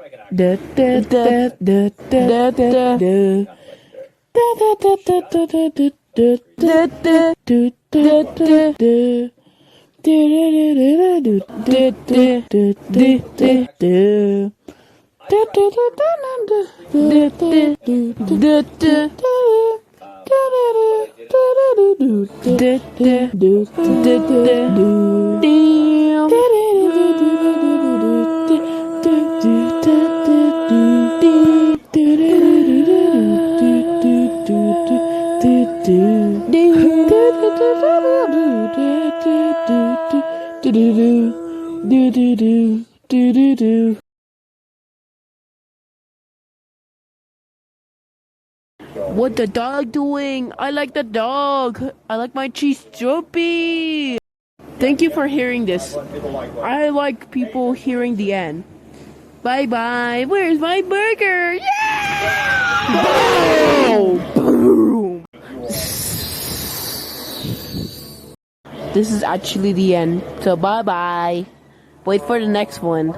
Da da da da da da da. Da da da da da da da da da da da da da. What the dog doing? I like the dog. I like my cheese choppy. Thank you for hearing this. I like people hearing the end. Bye bye. Where's my burger? Yeah! Boom! This is actually the end. So bye bye. Wait for the next one.